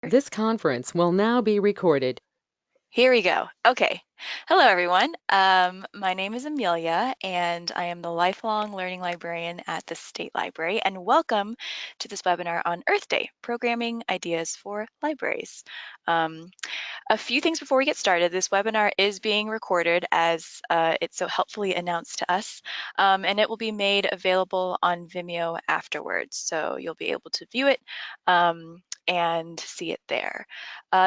This conference will now be recorded. Here we go. Okay. Hello, everyone. My name is Amelia, and I am the Lifelong Learning Librarian at the State Library. And welcome to this webinar on Earth Day, Programming Ideas for Libraries. A few things before we get started. This webinar is being recorded as it's so helpfully announced to us, and it will be made available on Vimeo afterwards. So you'll be able to view it and see it there.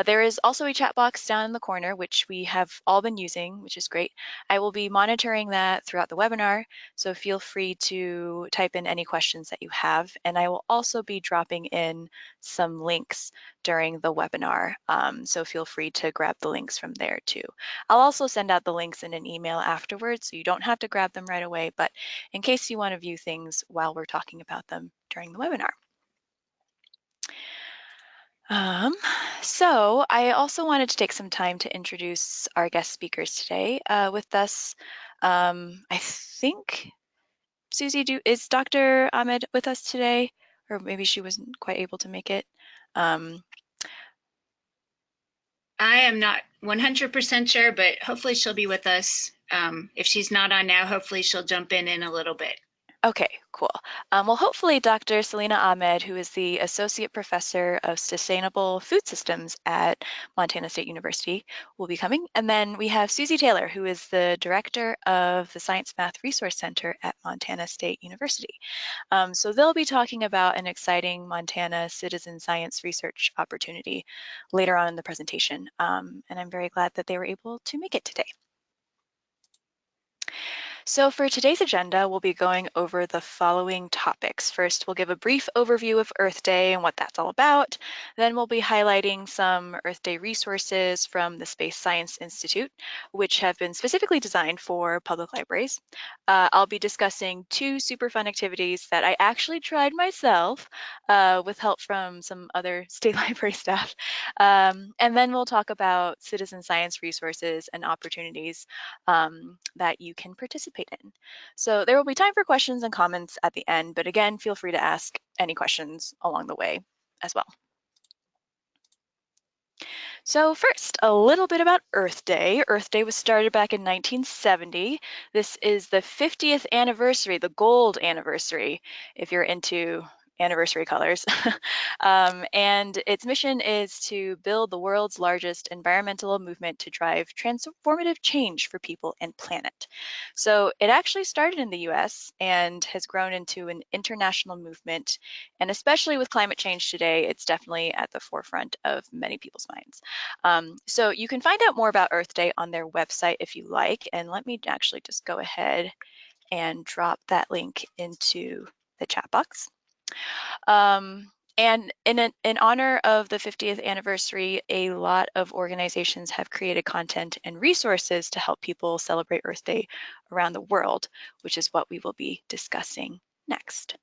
There is also a chat box down in the corner, which we have all been using, which is great. I will be monitoring that throughout the webinar, so feel free to type in any questions that you have. And I will also be dropping in some links during the webinar, so feel free to grab the links from there too. I'll also send out the links in an email afterwards, so you don't have to grab them right away, but in case you want to view things while we're talking about them during the webinar. So I also wanted to take some time to introduce our guest speakers today. With us, I think, Susie, is Dr. Ahmed with us today? Or maybe she wasn't quite able to make it. Um, I am not 100% sure, but hopefully she'll be with us. If she's not on now, hopefully she'll jump in a little bit. Okay, cool. Well, hopefully Dr. Selena Ahmed, who is the Associate Professor of Sustainable Food Systems at Montana State University, will be coming. And then we have Susie Taylor, who is the Director of the Science Math Resource Center at Montana State University. So they'll be talking about an exciting Montana citizen science research opportunity later on in the presentation. And I'm very glad that they were able to make it today. So for today's agenda, we'll be going over the following topics. First, we'll give a brief overview of Earth Day and what that's all about. Then we'll be highlighting some Earth Day resources from the Space Science Institute, which have been specifically designed for public libraries. I'll be discussing two super fun activities that I actually tried myself with help from some other state library staff. And then we'll talk about citizen science resources and opportunities that you can participate in. So there will be time for questions and comments at the end, but again, feel free to ask any questions along the way as well. So first, a little bit about Earth Day. Earth Day was started back in 1970. This is the 50th anniversary, the gold anniversary, if you're into anniversary colors. And its mission is to build the world's largest environmental movement to drive transformative change for people and planet. So it actually started in the US and has grown into an international movement. And especially with climate change today, it's definitely at the forefront of many people's minds. So you can find out more about Earth Day on their website if you like. And let me actually just go ahead and drop that link into the chat box. And in honor of the 50th anniversary, a lot of organizations have created content and resources to help people celebrate Earth Day around the world, which is what we will be discussing next.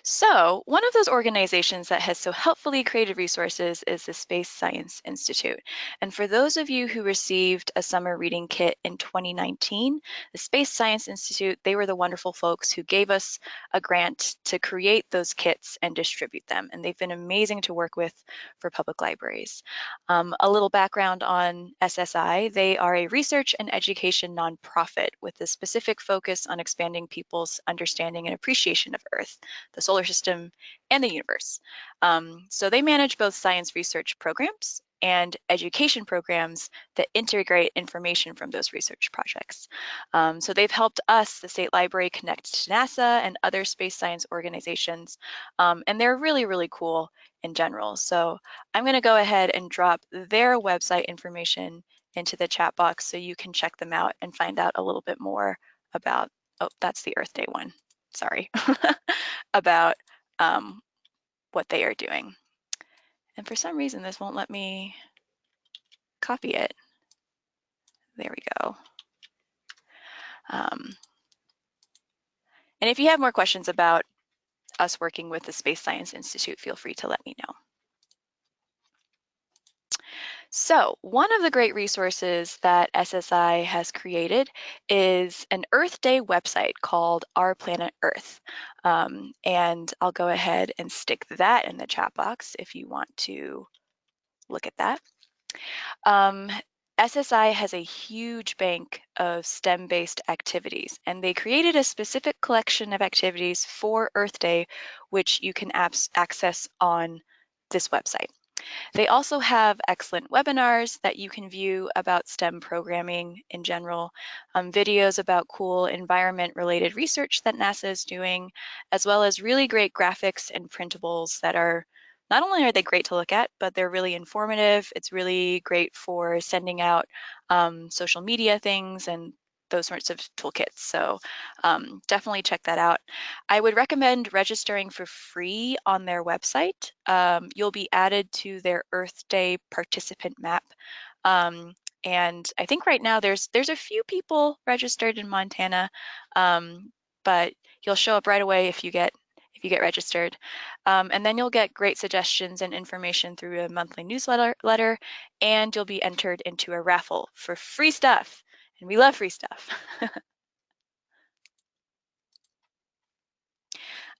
So one of those organizations that has so helpfully created resources is the Space Science Institute. And for those of you who received a summer reading kit in 2019, the Space Science Institute, they were the wonderful folks who gave us a grant to create those kits and distribute them. And they've been amazing to work with for public libraries. A little background on SSI, they are a research and education nonprofit with a specific focus on expanding people's understanding and appreciation of Earth, the solar system, and the universe. So they manage both science research programs and education programs that integrate information from those research projects. So they've helped us, the State Library, connect to NASA and other space science organizations, and they're really, really cool in general. So I'm going to go ahead and drop their website information into the chat box so you can check them out and find out a little bit more about, oh, that's the Earth Day one, sorry, about what they are doing. And for some reason, this won't let me copy it. There we go. And if you have more questions about us working with the Space Science Institute, feel free to let me know. So one of the great resources that SSI has created is an Earth Day website called Our Planet Earth. And I'll go ahead and stick that in the chat box if you want to look at that. SSI has a huge bank of STEM-based activities, and they created a specific collection of activities for Earth Day, which you can access on this website. They also have excellent webinars that you can view about STEM programming in general, videos about cool environment-related research that NASA is doing, as well as really great graphics and printables that are, not only are they great to look at, but they're really informative. It's really great for sending out social media things and those sorts of toolkits. So definitely check that out. I would recommend registering for free on their website. You'll be added to their Earth Day participant map. And I think right now there's a few people registered in Montana, but you'll show up right away if you get registered. And then you'll get great suggestions and information through a monthly newsletter, and you'll be entered into a raffle for free stuff. And we love free stuff.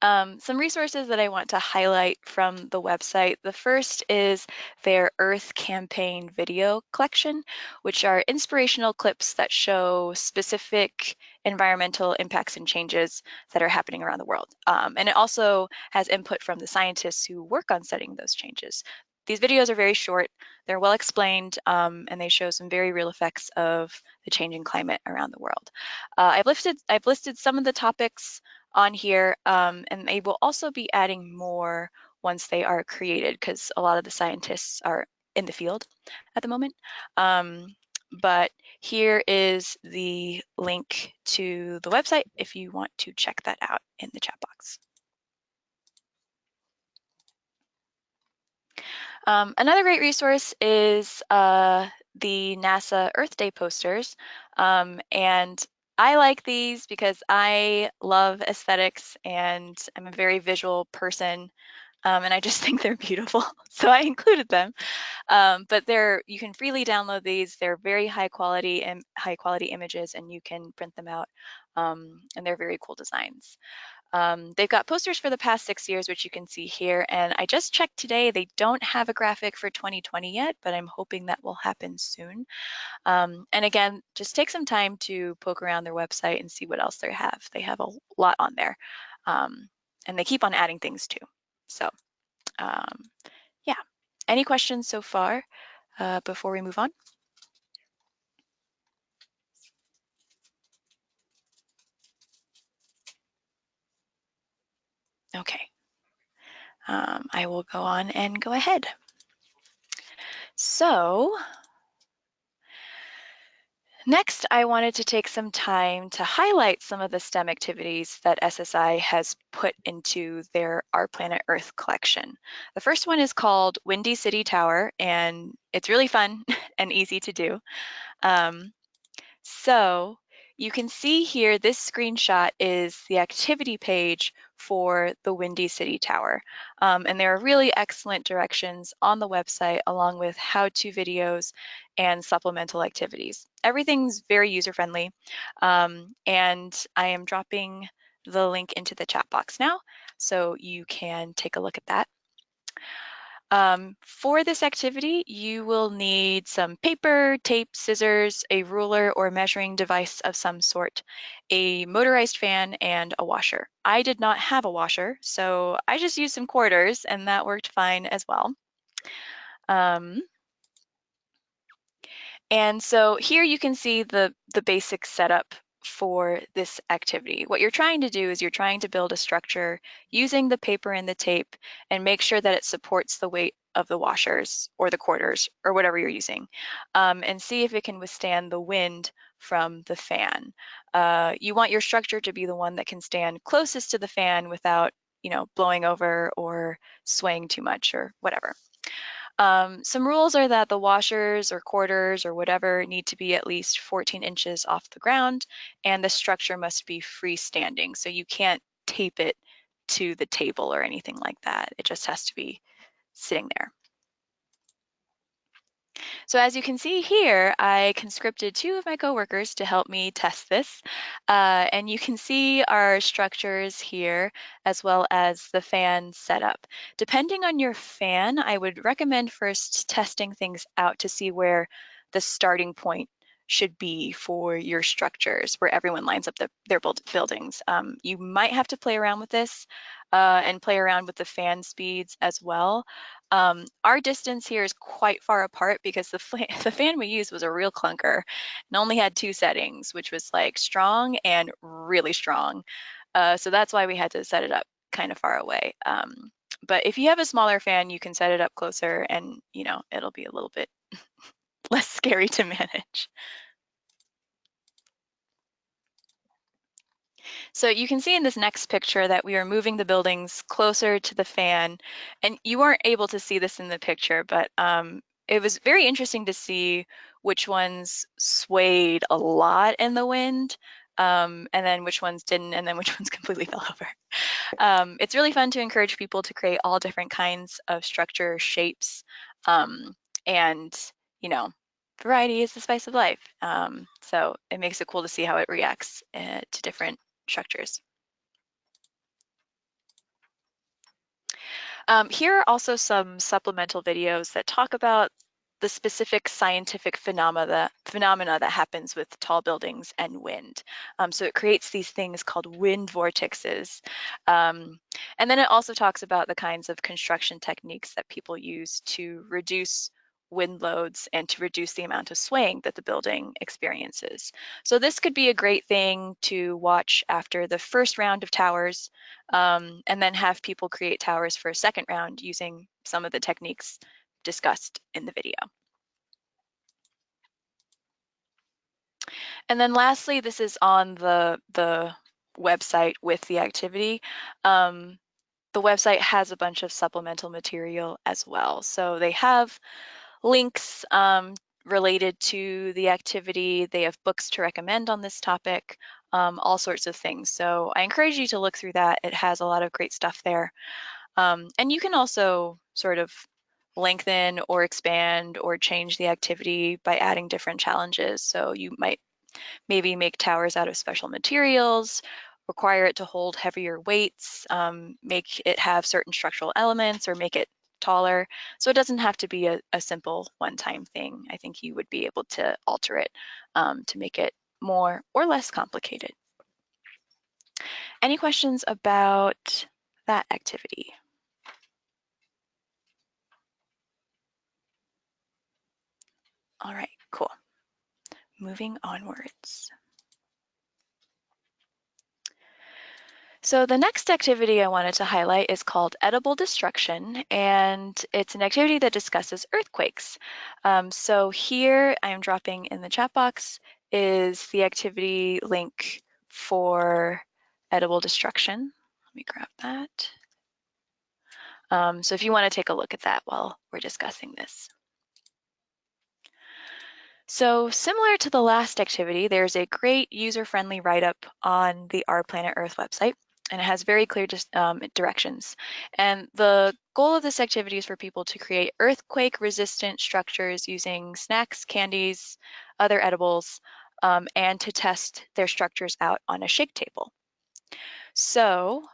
Some resources that I want to highlight from the website. The first is their Earth Campaign video collection, which are inspirational clips that show specific environmental impacts and changes that are happening around the world. And it also has input from the scientists who work on studying those changes. These videos are very short, they're well explained, and they show some very real effects of the changing climate around the world. I've listed some of the topics on here, and they will also be adding more once they are created, because a lot of the scientists are in the field at the moment. But here is the link to the website if you want to check that out in the chat box. Another great resource is the NASA Earth Day posters. And I like these because I love aesthetics and I'm a very visual person. And I just think they're beautiful, so I included them. But you can freely download these. They're very high quality images, and you can print them out. And they're very cool designs. They've got posters for the past 6 years, which you can see here. And I just checked today, they don't have a graphic for 2020 yet, but I'm hoping that will happen soon. And again, just take some time to poke around their website and see what else they have. They have a lot on there. And they keep on adding things too. So yeah, any questions so far before we move on? Okay, I will go on and go ahead. So next, I wanted to take some time to highlight some of the STEM activities that SSI has put into their Our Planet Earth collection. The first one is called Windy City Tower, and it's really fun and easy to do. So you can see here, this screenshot is the activity page for the Windy City Tower. And there are really excellent directions on the website, along with how-to videos and supplemental activities. Everything's very user-friendly. And I am dropping the link into the chat box now, so you can take a look at that. For this activity, you will need some paper, tape, scissors, a ruler or measuring device of some sort, a motorized fan, and a washer. I did not have a washer, so I just used some quarters, and that worked fine as well. And so here you can see the basic setup for this activity. What you're trying to do is you're trying to build a structure using the paper and the tape and make sure that it supports the weight of the washers or the quarters or whatever you're using, and see if it can withstand the wind from the fan. You want your structure to be the one that can stand closest to the fan without, blowing over or swaying too much or whatever. Some rules are that the washers or quarters or whatever need to be at least 14 inches off the ground, and the structure must be freestanding. So you can't tape it to the table or anything like that. It just has to be sitting there. So as you can see here, I conscripted 2 of my coworkers to help me test this. And you can see our structures here as well as the fan setup. Depending on your fan, I would recommend first testing things out to see where the starting point should be for your structures, where everyone lines up their buildings. You might have to play around with this and play around with the fan speeds as well. Our distance here is quite far apart because the fan we used was a real clunker and only had 2 settings, which was like strong and really strong. So that's why we had to set it up kind of far away. But if you have a smaller fan, you can set it up closer and, you know, it'll be a little bit less scary to manage. So you can see in this next picture that we are moving the buildings closer to the fan, and you weren't able to see this in the picture, but it was very interesting to see which ones swayed a lot in the wind, and then which ones didn't, and then which ones completely fell over. It's really fun to encourage people to create all different kinds of structure shapes, and you know, variety is the spice of life. So it makes it cool to see how it reacts to different structures. Here are also some supplemental videos that talk about the specific scientific phenomena that happens with tall buildings and wind. So it creates these things called wind vortexes. And then it also talks about the kinds of construction techniques that people use to reduce wind loads and to reduce the amount of swaying that the building experiences. So this could be a great thing to watch after the first round of towers, and then have people create towers for a second round using some of the techniques discussed in the video. And then lastly, this is on the website with the activity. The website has a bunch of supplemental material as well. So they have links related to the activity. They have books to recommend on this topic, all sorts of things. So I encourage you to look through that. It has a lot of great stuff there. And you can also sort of lengthen or expand or change the activity by adding different challenges. So you might maybe make towers out of special materials, require it to hold heavier weights, make it have certain structural elements, or make it taller. So it doesn't have to be a simple one-time thing. I think you would be able to alter it to make it more or less complicated. Any questions about that activity? All right, cool. Moving onwards. So the next activity I wanted to highlight is called Edible Destruction, and it's an activity that discusses earthquakes. So here I am dropping in the chat box is the activity link for Edible Destruction. Let me grab that. So if you want to take a look at that while we're discussing this. So similar to the last activity, there's a great user-friendly write-up on the Our Planet Earth website, and it has very clear directions. And the goal of this activity is for people to create earthquake-resistant structures using snacks, candies, other edibles, and to test their structures out on a shake table. So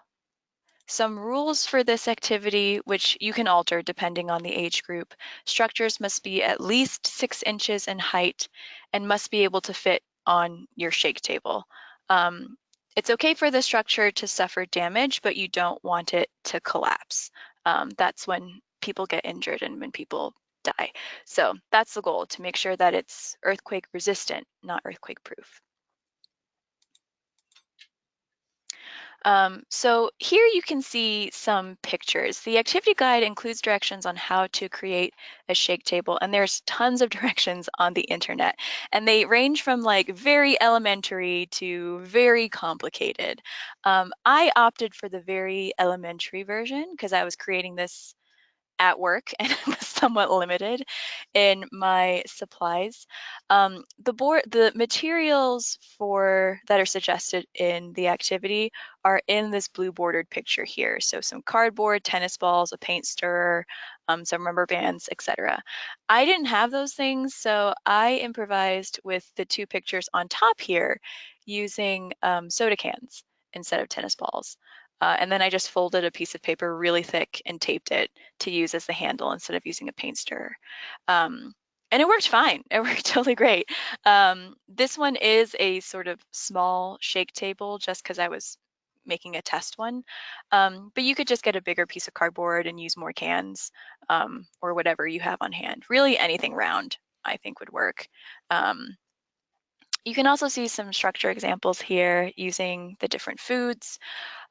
some rules for this activity, which you can alter depending on the age group. Structures must be at least 6 inches in height and must be able to fit on your shake table. It's okay for the structure to suffer damage, but you don't want it to collapse. That's when people get injured and when people die. So that's the goal, to make sure that it's earthquake resistant, not earthquake proof. So here you can see some pictures. The activity guide includes directions on how to create a shake table, and there's tons of directions on the internet, and they range from like very elementary to very complicated. I opted for the very elementary version because I was creating this at work and was somewhat limited in my supplies. The materials that are suggested in the activity are in this blue bordered picture here. So some cardboard, tennis balls, a paint stirrer, some rubber bands, etc. I didn't have those things, so I improvised with the two pictures on top here using soda cans instead of tennis balls. And then I just folded a piece of paper really thick and taped it to use as the handle instead of using a paint stirrer. And it worked fine. It worked totally great. This one is a sort of small shake table just because I was making a test one. But you could just get a bigger piece of cardboard and use more cans or whatever you have on hand. Really anything round, I think, would work. You can also see some structure examples here using the different foods.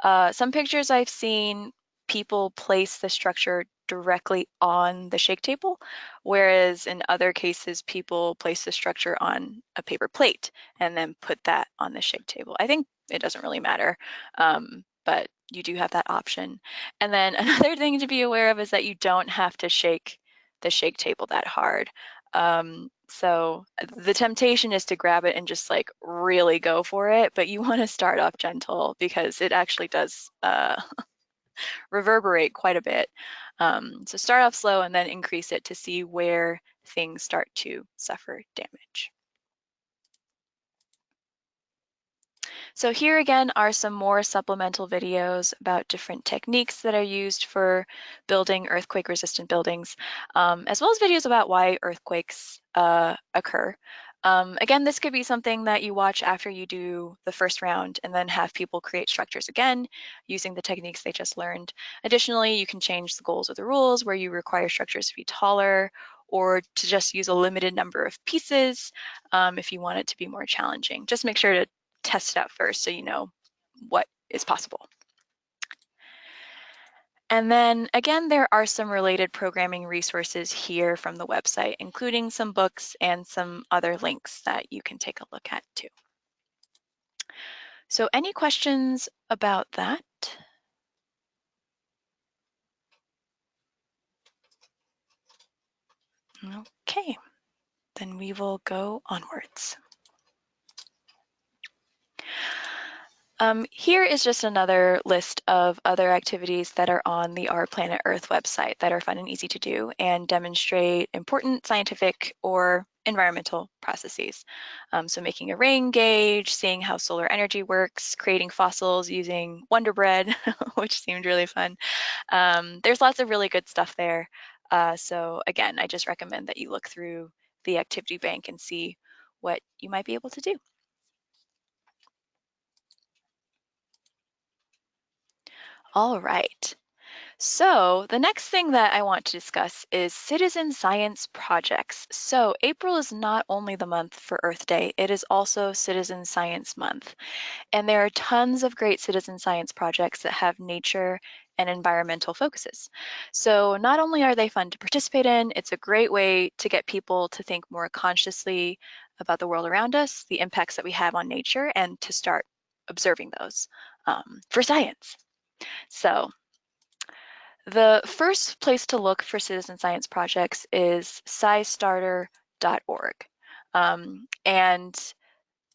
Some pictures I've seen, people place the structure directly on the shake table, whereas in other cases, people place the structure on a paper plate and then put that on the shake table. I think it doesn't really matter, but you do have that option. And then another thing to be aware of is that you don't have to shake the shake table that hard. So the temptation is to grab it and just like really go for it, but you want to start off gentle because it actually does reverberate quite a bit. So start off slow and then increase it to see where things start to suffer damage. So here again are some more supplemental videos about different techniques that are used for building earthquake-resistant buildings, as well as videos about why earthquakes occur. Again, this could be something that you watch after you do the first round and then have people create structures again using the techniques they just learned. Additionally, you can change the goals or the rules where you require structures to be taller or to just use a limited number of pieces if you want it to be more challenging. Just make sure to test it out first so you know what is possible. And then again, there are some related programming resources here from the website, including some books and some other links that you can take a look at too. So any questions about that? Okay, then we will go onwards. Here is just another list of other activities that are on the Our Planet Earth website that are fun and easy to do and demonstrate important scientific or environmental processes. So making a rain gauge, seeing how solar energy works, creating fossils using Wonder Bread, which seemed really fun. There's lots of really good stuff there. So again, I just recommend that you look through the activity bank and see what you might be able to do. All right. So the next thing that I want to discuss is citizen science projects. So April is not only the month for Earth Day, it is also Citizen Science Month. And there are tons of great citizen science projects that have nature and environmental focuses. So not only are they fun to participate in, it's a great way to get people to think more consciously about the world around us, the impacts that we have on nature, and to start observing those for science. So the first place to look for citizen science projects is scistarter.org. And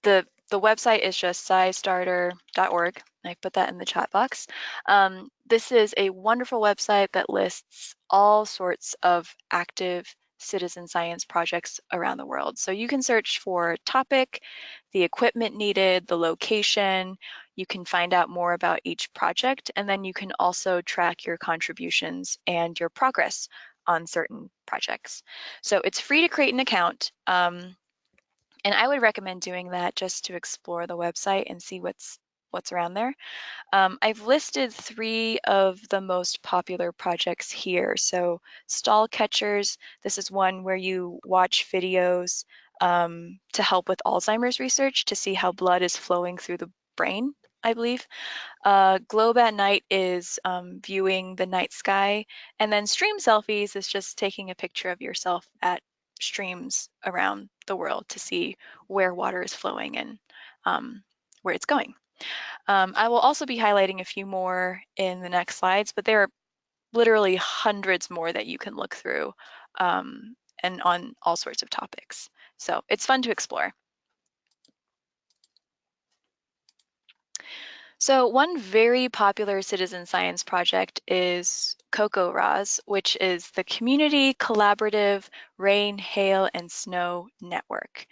the website is just scistarter.org. I put that in the chat box. This is a wonderful website that lists all sorts of active citizen science projects around the world. So you can search for topic, the equipment needed, the location. You can find out more about each project, and then you can also track your contributions and your progress on certain projects. So it's free to create an account. And I would recommend doing that just to explore the website and see what's around there. I've listed 3 of the most popular projects here. So Stall Catchers, this is one where you watch videos to help with Alzheimer's research to see how blood is flowing through the brain, I believe. Globe at Night is viewing the night sky. And then Stream Selfies is just taking a picture of yourself at streams around the world to see where water is flowing and where it's going. I will also be highlighting a few more in the next slides, but there are literally hundreds more that you can look through, and on all sorts of topics. So it's fun to explore. So one very popular citizen science project is CocoRa's, which is the Community Collaborative Rain, Hail, and Snow Network.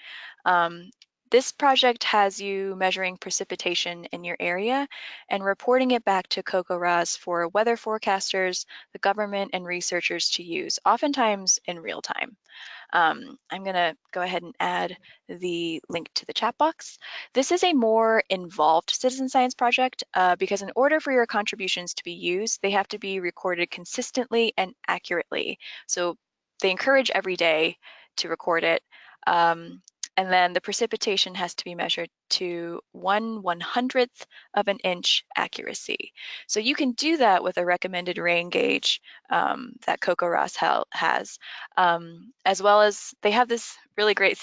This project has you measuring precipitation in your area and reporting it back to CocoRa's for weather forecasters, the government, and researchers to use, oftentimes in real time. I'm going to go ahead and add the link to the chat box. This is a more involved citizen science project because in order for your contributions to be used, they have to be recorded consistently and accurately. So they encourage every day to record it. And then the precipitation has to be measured to 1/100th of an inch accuracy. So you can do that with a recommended rain gauge that CocoRa's has, as well as they have this really great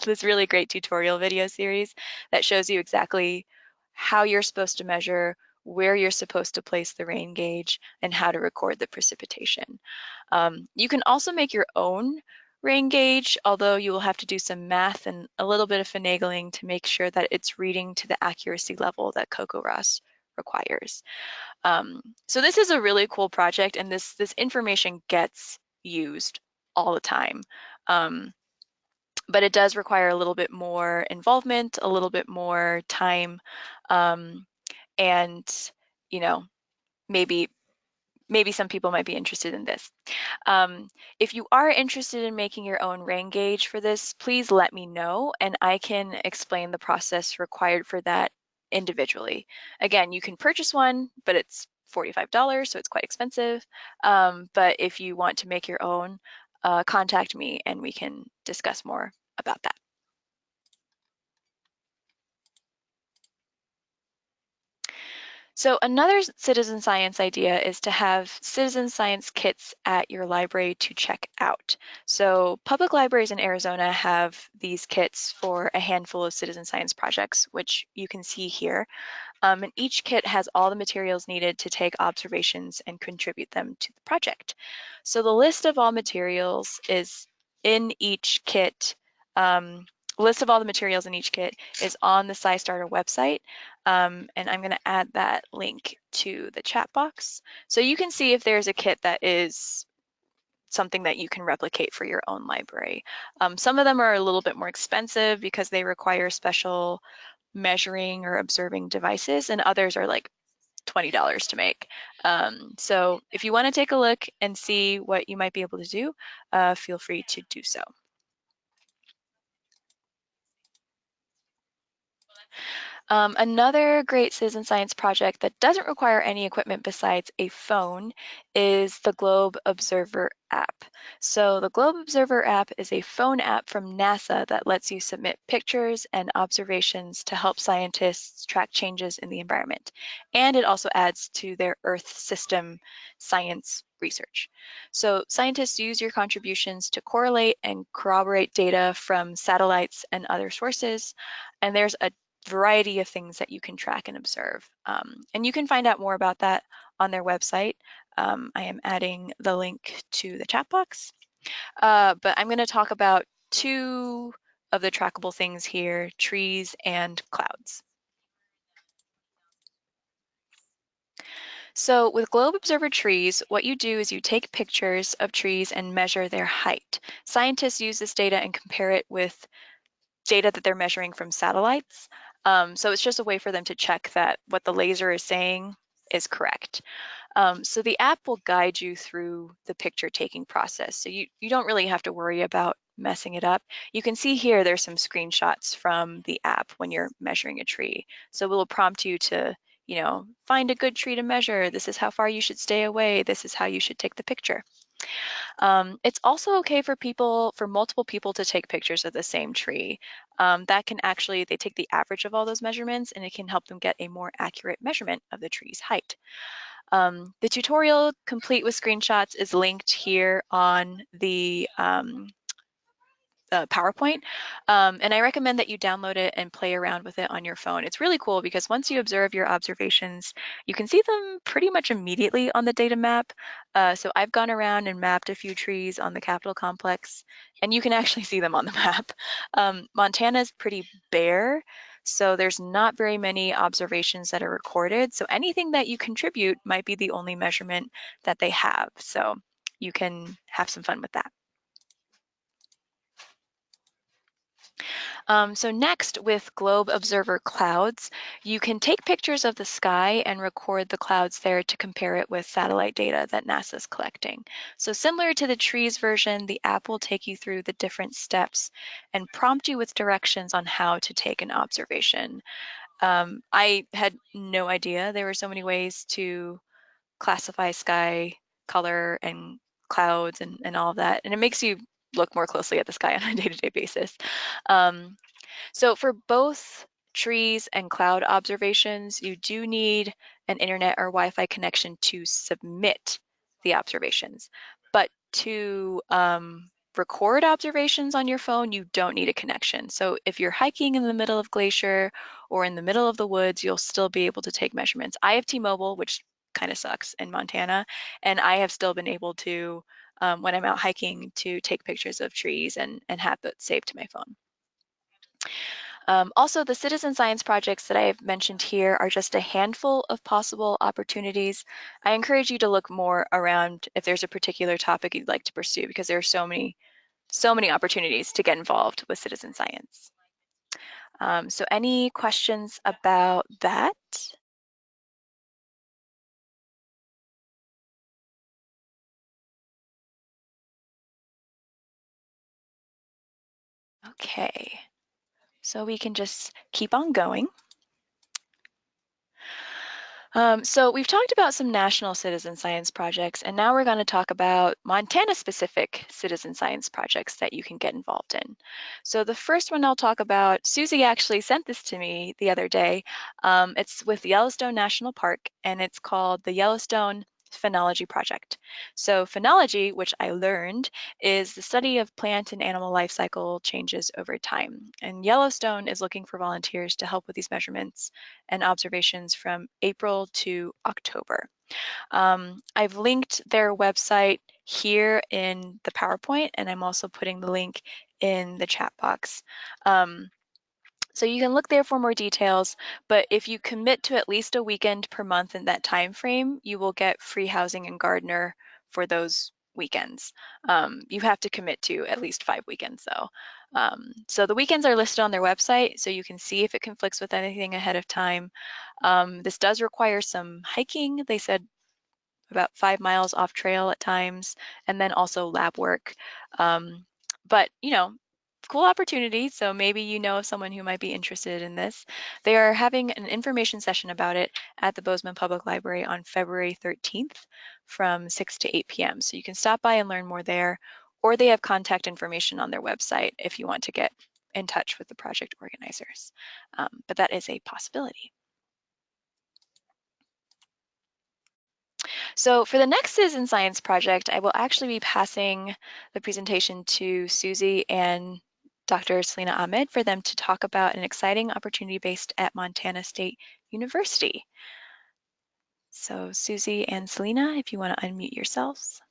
this really great tutorial video series that shows you exactly how you're supposed to measure, where you're supposed to place the rain gauge, and how to record the precipitation. You can also make your own rain gauge, although you will have to do some math and a little bit of finagling to make sure that it's reading to the accuracy level that CocoRa's requires. So this is a really cool project, and this information gets used all the time. But it does require a little bit more involvement, a little bit more time, and you know, maybe some people might be interested in this. If you are interested in making your own rain gauge for this, please let me know and I can explain the process required for that individually. Again, you can purchase one, but it's $45, so it's quite expensive. But if you want to make your own, contact me and we can discuss more about that. So another citizen science idea is to have citizen science kits at your library to check out. So public libraries in Arizona have these kits for a handful of citizen science projects, which you can see here. And each kit has all the materials needed to take observations and contribute them to the project. So the list of all materials is in each kit. List of all the materials in each kit is on the SciStarter website, and I'm going to add that link to the chat box. So you can see if there's a kit that is something that you can replicate for your own library. Some of them are a little bit more expensive because they require special measuring or observing devices, and others are like $20 to make. So if you want to take a look and see what you might be able to do, feel free to do so. Another great citizen science project that doesn't require any equipment besides a phone is the Globe Observer app. So the Globe Observer app is a phone app from NASA that lets you submit pictures and observations to help scientists track changes in the environment. And it also adds to their Earth system science research. So scientists use your contributions to correlate and corroborate data from satellites and other sources. And there's a variety of things that you can track and observe. And you can find out more about that on their website. I am adding the link to the chat box. But I'm going to talk about two of the trackable things here, trees and clouds. So with Globe Observer trees, what you do is you take pictures of trees and measure their height. Scientists use this data and compare it with data that they're measuring from satellites. So it's just a way for them to check that what the laser is saying is correct. So the app will guide you through the picture taking process. So you don't really have to worry about messing it up. You can see here there's some screenshots from the app when you're measuring a tree. So it will prompt you to, find a good tree to measure. This is how far you should stay away. This is how you should take the picture. It's also okay for multiple people to take pictures of the same tree. That can actually, they take the average of all those measurements and it can help them get a more accurate measurement of the tree's height. The tutorial complete with screenshots is linked here on the PowerPoint, and I recommend that you download it and play around with it on your phone. It's really cool because once you observe your observations, you can see them pretty much immediately on the data map. So I've gone around and mapped a few trees on the Capitol complex, and you can actually see them on the map. Montana is pretty bare, so there's not very many observations that are recorded. So anything that you contribute might be the only measurement that they have. So you can have some fun with that. So next, with Globe Observer Clouds, you can take pictures of the sky and record the clouds there to compare it with satellite data that NASA's collecting. So similar to the trees version, the app will take you through the different steps and prompt you with directions on how to take an observation. I had no idea there were so many ways to classify sky color and clouds and all of that, and it makes you look more closely at the sky on a day-to-day basis. So for both trees and cloud observations, you do need an internet or Wi-Fi connection to submit the observations. But to record observations on your phone, you don't need a connection. So if you're hiking in the middle of glacier or in the middle of the woods, you'll still be able to take measurements. I have T-Mobile, which kind of sucks in Montana, and I have still been able to, when I'm out hiking, to take pictures of trees and have that saved to my phone. Also, the citizen science projects that I have mentioned here are just a handful of possible opportunities. I encourage you to look more around if there's a particular topic you'd like to pursue, because there are so many opportunities to get involved with citizen science. So any questions about that? Okay, so we can just keep on going. So we've talked about some national citizen science projects, and now we're going to talk about Montana-specific citizen science projects that you can get involved in. So the first one I'll talk about, Susie actually sent this to me the other day. It's with Yellowstone National Park, and it's called the Yellowstone Phenology Project. So phenology, which I learned, is the study of plant and animal life cycle changes over time. And Yellowstone is looking for volunteers to help with these measurements and observations from April to October. I've linked their website here in the PowerPoint, and I'm also putting the link in the chat box. So you can look there for more details, but if you commit to at least a weekend per month in that time frame, you will get free housing in Gardner for those weekends. You have to commit to at least 5 weekends though. So the weekends are listed on their website, so you can see if it conflicts with anything ahead of time. This does require some hiking. They said about 5 miles off trail at times, and then also lab work. But you know, cool opportunity. So maybe you know of someone who might be interested in this. They are having an information session about it at the Bozeman Public Library on February 13th from 6 to 8 p.m. So you can stop by and learn more there, or they have contact information on their website if you want to get in touch with the project organizers. But that is a possibility. So for the next citizen science project, I will actually be passing the presentation to Susie and Dr. Selena Ahmed for them to talk about an exciting opportunity based at Montana State University. So Susie and Selena, if you want to unmute yourselves.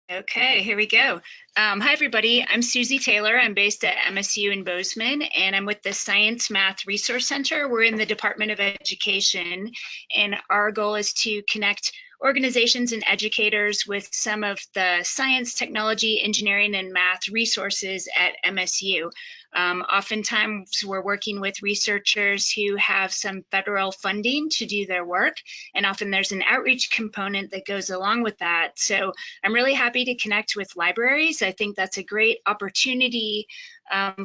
Okay, here we go. Hi, everybody. I'm Susie Taylor. I'm based at MSU in Bozeman, and I'm with the Science Math Resource Center. We're in the Department of Education, and our goal is to connect organizations and educators with some of the science, technology, engineering, and math resources at MSU. Oftentimes, we're working with researchers who have some federal funding to do their work, and often there's an outreach component that goes along with that. So I'm really happy to connect with libraries. I think that's a great opportunity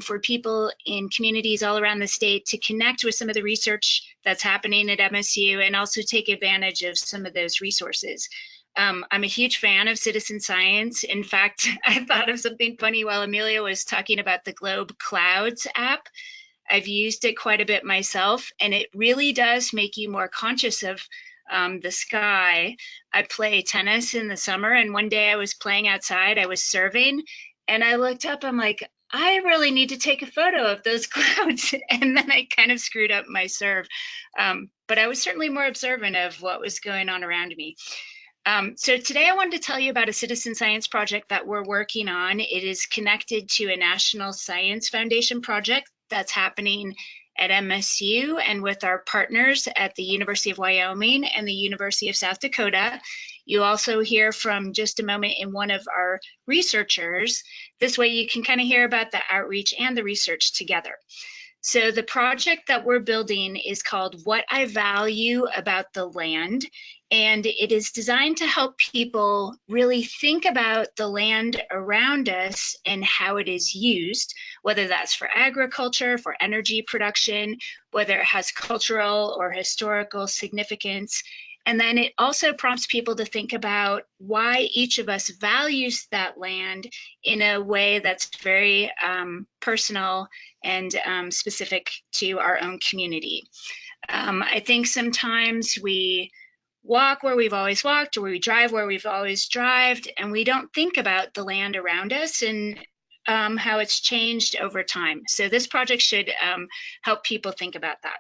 for people in communities all around the state to connect with some of the research that's happening at MSU and also take advantage of some of those resources. I'm a huge fan of citizen science. In fact, I thought of something funny while Amelia was talking about the Globe Clouds app. I've used it quite a bit myself, and it really does make you more conscious of the sky. I play tennis in the summer, and one day I was playing outside, I was serving, And I looked up, I'm like, I really need to take a photo of those clouds. And then I kind of screwed up my serve. But I was certainly more observant of what was going on around me. So today I wanted to tell you about a citizen science project that we're working on. It is connected to a National Science Foundation project that's happening at MSU and with our partners at the University of Wyoming and the University of South Dakota. You'll also hear from just a moment in one of our researchers. This way you can kind of hear about the outreach and the research together. So the project that we're building is called What I Value About the Land, and it is designed to help people really think about the land around us and how it is used, whether that's for agriculture, for energy production, whether it has cultural or historical significance. And then it also prompts people to think about why each of us values that land in a way that's very personal and specific to our own community. I think sometimes we walk where we've always walked, or we drive where we've always drived, and we don't think about the land around us and how it's changed over time. So this project should help people think about that.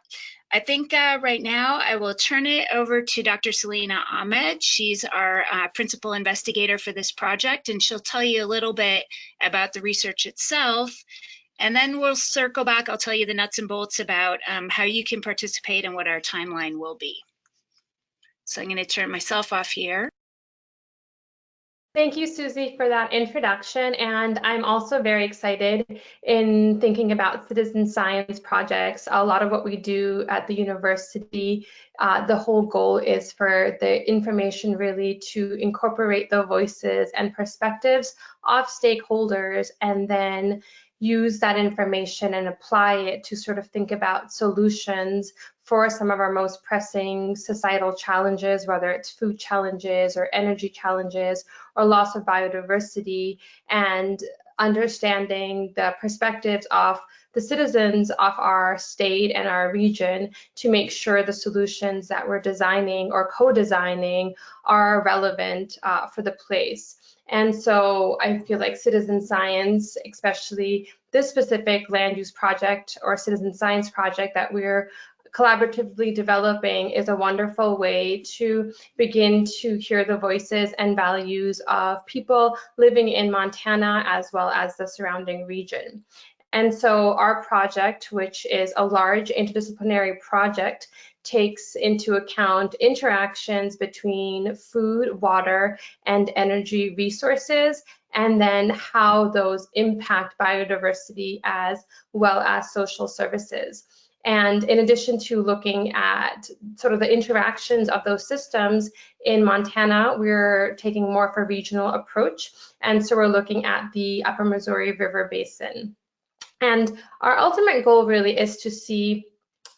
I think right now I will turn it over to Dr. Selena Ahmed. She's our principal investigator for this project, and she'll tell you a little bit about the research itself. And then we'll circle back. I'll tell you the nuts and bolts about how you can participate and what our timeline will be. So I'm going to turn myself off here. Thank you, Susie, for that introduction. And I'm also very excited in thinking about citizen science projects. A lot of what we do at the university, the whole goal is for the information really to incorporate the voices and perspectives of stakeholders, and then use that information and apply it to sort of think about solutions for some of our most pressing societal challenges, whether it's food challenges or energy challenges or loss of biodiversity, and understanding the perspectives of the citizens of our state and our region to make sure the solutions that we're designing or co-designing are relevant for the place. And so I feel like citizen science, especially this specific land use project or citizen science project that we're collaboratively developing, is a wonderful way to begin to hear the voices and values of people living in Montana as well as the surrounding region. And so our project, which is a large interdisciplinary project, takes into account interactions between food, water, and energy resources, and then how those impact biodiversity as well as social services. And in addition to looking at sort of the interactions of those systems in Montana, we're taking more of a regional approach. And so we're looking at the Upper Missouri River Basin. And our ultimate goal really is to see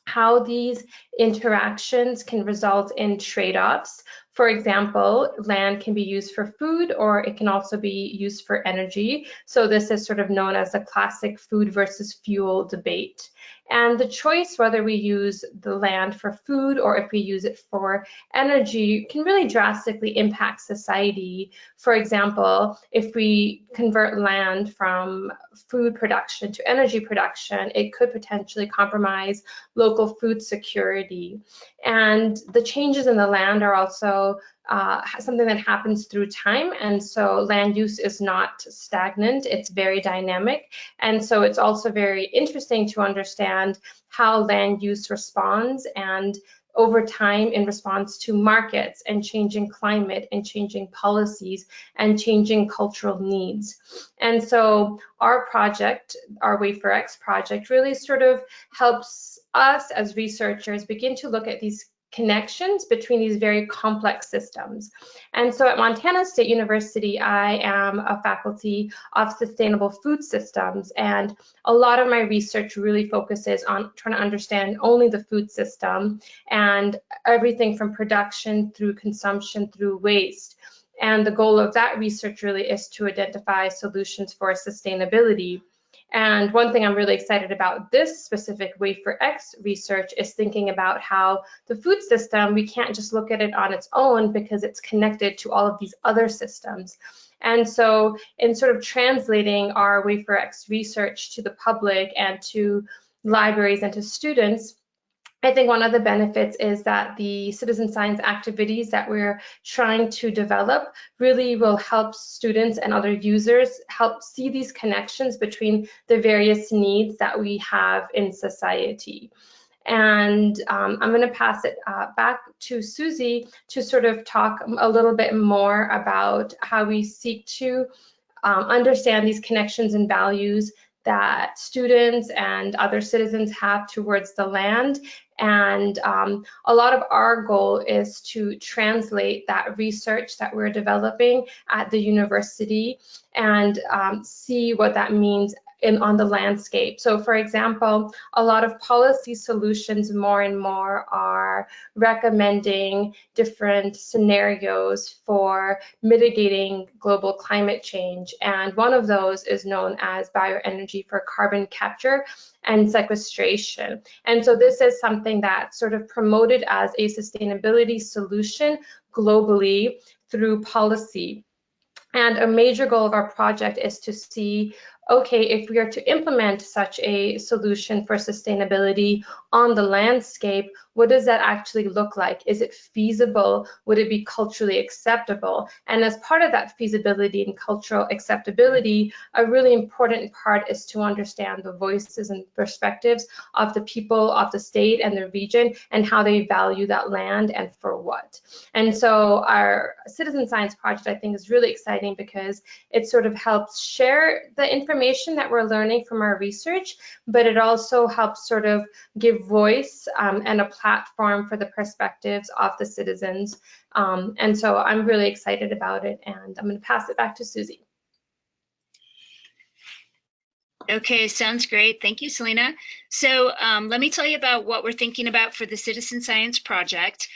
how these interactions can result in trade-offs. For example, land can be used for food, or it can also be used for energy. So this is sort of known as the classic food versus fuel debate. And the choice whether we use the land for food or if we use it for energy can really drastically impact society. For example, if we convert land from food production to energy production, it could potentially compromise local food security. And the changes in the land are also something that happens through time, and so land use is not stagnant, it's very dynamic. And so it's also very interesting to understand how land use responds and over time in response to markets and changing climate and changing policies and changing cultural needs. And so our project, our Way4X project, really sort of helps us as researchers begin to look at these connections between these very complex systems. And so at Montana State University, I am a faculty of sustainable food systems, and a lot of my research really focuses on trying to understand only the food system and everything from production through consumption through waste. And the goal of that research really is to identify solutions for sustainability. And one thing I'm really excited about this specific WaveForX research is thinking about how the food system, we can't just look at it on its own because it's connected to all of these other systems. And so in sort of translating our WaveForX research to the public and to libraries and to students, I think one of the benefits is that the citizen science activities that we're trying to develop really will help students and other users help see these connections between the various needs that we have in society. And I'm going to pass it back to Susie to sort of talk a little bit more about how we seek to understand these connections and values that students and other citizens have towards the land. And a lot of our goal is to translate that research that we're developing at the university and see what that means on the landscape. So for example, a lot of policy solutions more and more are recommending different scenarios for mitigating global climate change. And one of those is known as bioenergy for carbon capture and sequestration. And so this is something that's sort of promoted as a sustainability solution globally through policy. And a major goal of our project is to see, okay, if we are to implement such a solution for sustainability on the landscape, what does that actually look like? Is it feasible? Would it be culturally acceptable? And as part of that feasibility and cultural acceptability, a really important part is to understand the voices and perspectives of the people of the state and the region and how they value that land and for what. And so our citizen science project, I think, is really exciting because it sort of helps share the information that we're learning from our research, but it also helps sort of give voice and a platform for the perspectives of the citizens. And so I'm really excited about it, and I'm going to pass it back to Susie. Okay, sounds great. Thank you, Selena. So let me tell you about what we're thinking about for the Citizen Science Project.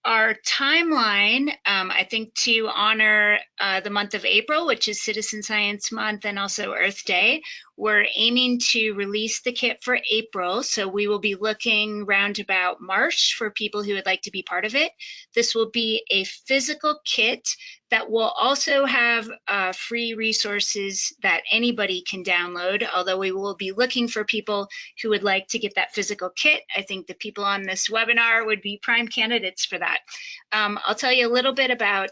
Our timeline, I think, to honor the month of April, which is Citizen Science Month and also Earth Day, we're aiming to release the kit for April. So we will be looking round about March for people who would like to be part of it. This will be a physical kit that will also have free resources that anybody can download, although we will be looking for people who would like to get that physical kit. I think the people on this webinar would be prime candidates for that. I'll tell you a little bit about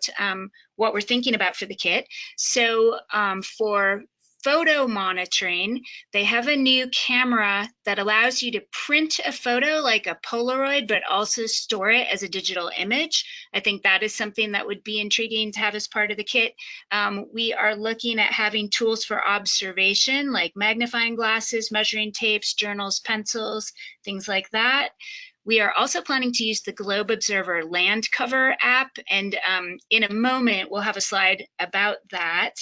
what we're thinking about for the kit. So for photo monitoring, they have a new camera that allows you to print a photo like a Polaroid, but also store it as a digital image. I think that is something that would be intriguing to have as part of the kit. We are looking at having tools for observation like magnifying glasses, measuring tapes, journals, pencils, things like that. We are also planning to use the Globe Observer Land Cover app, and in a moment we'll have a slide about that.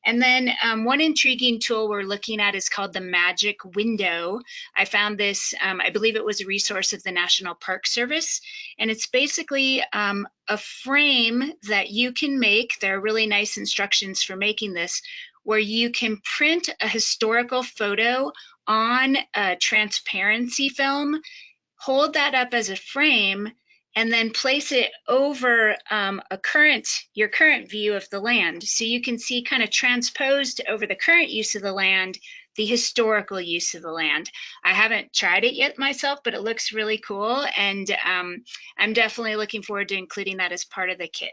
And then one intriguing tool we're looking at is called the Magic Window. I found this, I believe it was a resource of the National Park Service, and it's basically a frame that you can make. There are really nice instructions for making this, where you can print a historical photo on a transparency film, hold that up as a frame, and then place it over your current view of the land. So you can see kind of transposed over the current use of the land, the historical use of the land. I haven't tried it yet myself, but it looks really cool. And I'm definitely looking forward to including that as part of the kit.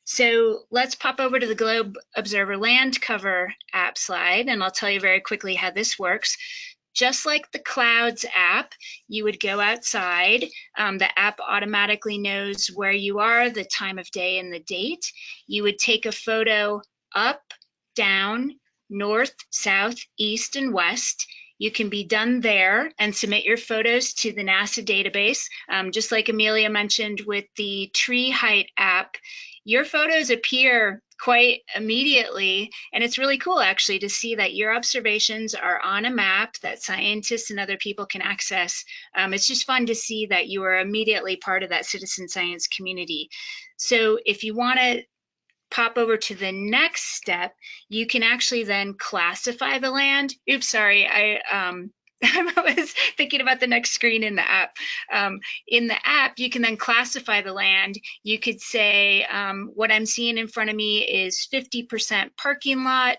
So let's pop over to the Globe Observer Land Cover app slide, and I'll tell you very quickly how this works. Just like the Clouds app, you would go outside. The app automatically knows where you are, the time of day and the date. You would take a photo up, down, north, south, east, and west. You can be done there and submit your photos to the NASA database. Just like Amelia mentioned with the Tree Height app, your photos appear quite immediately, and it's really cool actually to see that your observations are on a map that scientists and other people can access. It's just fun to see that you are immediately part of that citizen science community. So if you want to pop over to the next step, you can actually then classify the land. Oops, sorry, I was thinking about the next screen in the app. In the app, you can then classify the land. You could say, what I'm seeing in front of me is 50% parking lot,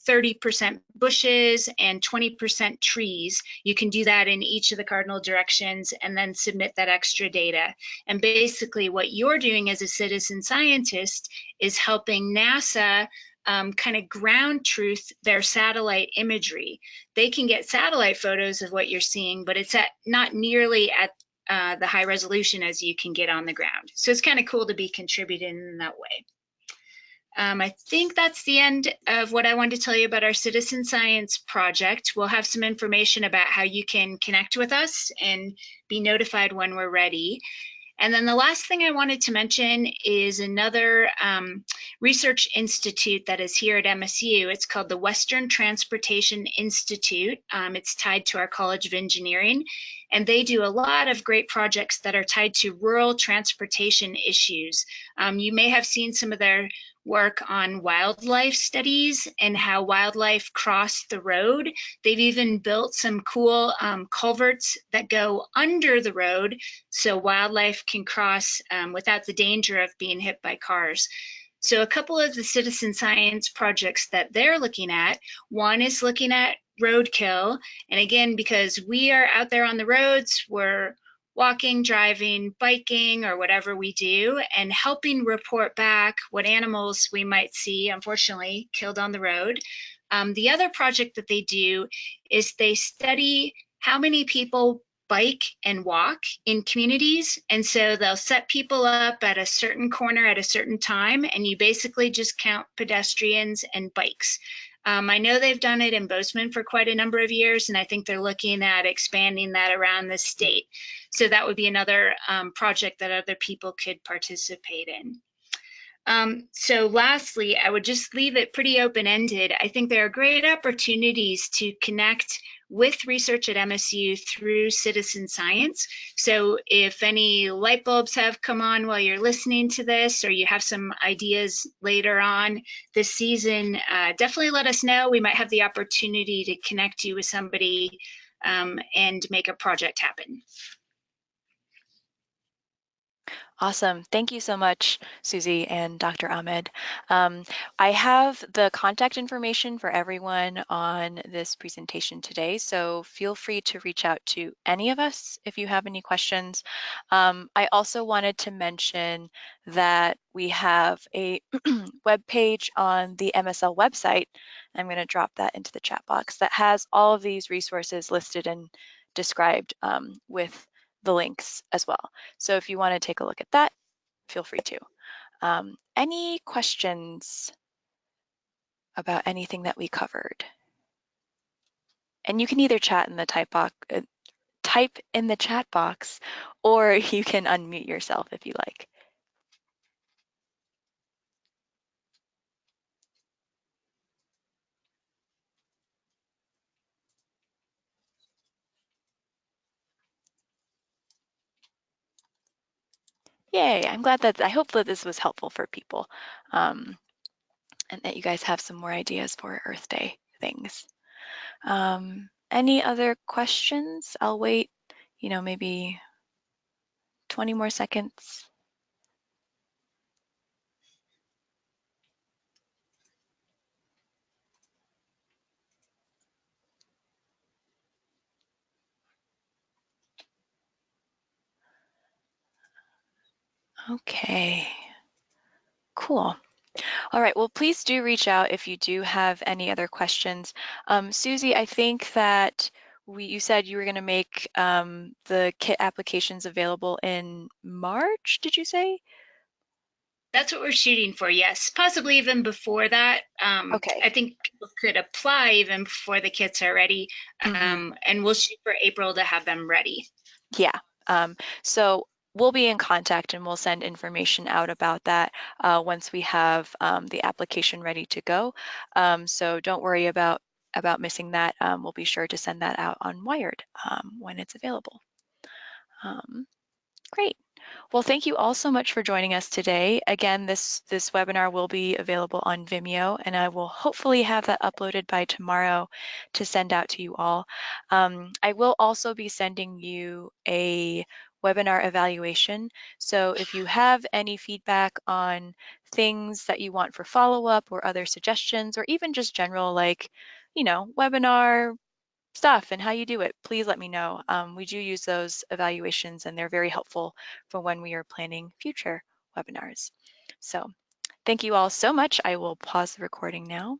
30% bushes, and 20% trees. You can do that in each of the cardinal directions and then submit that extra data. And basically what you're doing as a citizen scientist is helping NASA kind of ground truth their satellite imagery. They can get satellite photos of what you're seeing, but it's not nearly at the high resolution as you can get on the ground. So it's kind of cool to be contributing in that way. I think that's the end of what I wanted to tell you about our citizen science project. We'll have some information about how you can connect with us and be notified when we're ready. And then the last thing I wanted to mention is another research institute that is here at MSU. It's called the Western Transportation Institute. It's tied to our College of Engineering, and they do a lot of great projects that are tied to rural transportation issues. You may have seen some of their work on wildlife studies and how wildlife cross the road. They've even built some cool culverts that go under the road so wildlife can cross without the danger of being hit by cars. So a couple of the citizen science projects that they're looking at, one is looking at roadkill. And again, because we are out there on the roads, we're walking, driving, biking, or whatever we do, and helping report back what animals we might see, unfortunately, killed on the road. The other project that they do is they study how many people bike and walk in communities. And so they'll set people up at a certain corner at a certain time, and you basically just count pedestrians and bikes. I know they've done it in Bozeman for quite a number of years, and I think they're looking at expanding that around the state. So that would be another project that other people could participate in. So lastly, I would just leave it pretty open-ended. I think there are great opportunities to connect with research at MSU through citizen science. So if any light bulbs have come on while you're listening to this, or you have some ideas later on this season, definitely let us know. We might have the opportunity to connect you with somebody and make a project happen. Awesome. Thank you so much, Susie and Dr. Ahmed. I have the contact information for everyone on this presentation today, so feel free to reach out to any of us if you have any questions. I also wanted to mention that we have a web page on the MSL website. I'm going to drop that into the chat box that has all of these resources listed and described with the links as well. So if you want to take a look at that, feel free to. Any questions about anything that we covered? And you can either chat in the type in the chat box, or you can unmute yourself if you like. Yay, I'm glad that, I hope that this was helpful for people and that you guys have some more ideas for Earth Day things. Any other questions? I'll wait, maybe 20 more seconds. Okay, cool. All right, well, please do reach out if you do have any other questions. Susie, I think that you said you were going to make the kit applications available in March, did you say? That's what we're shooting for, yes. Possibly even before that. Okay. I think people could apply even before the kits are ready. And we'll shoot for April to have them ready. Yeah. So we'll be in contact and we'll send information out about that once we have the application ready to go. So don't worry about missing that. We'll be sure to send that out on Wired when it's available. Great. Well, thank you all so much for joining us today. Again, this webinar will be available on Vimeo, and I will hopefully have that uploaded by tomorrow to send out to you all. I will also be sending you a webinar evaluation. So if you have any feedback on things that you want for follow-up or other suggestions, or even just general, like, webinar stuff and how you do it, please let me know. We do use those evaluations and they're very helpful for when we are planning future webinars. So thank you all so much. I will pause the recording now.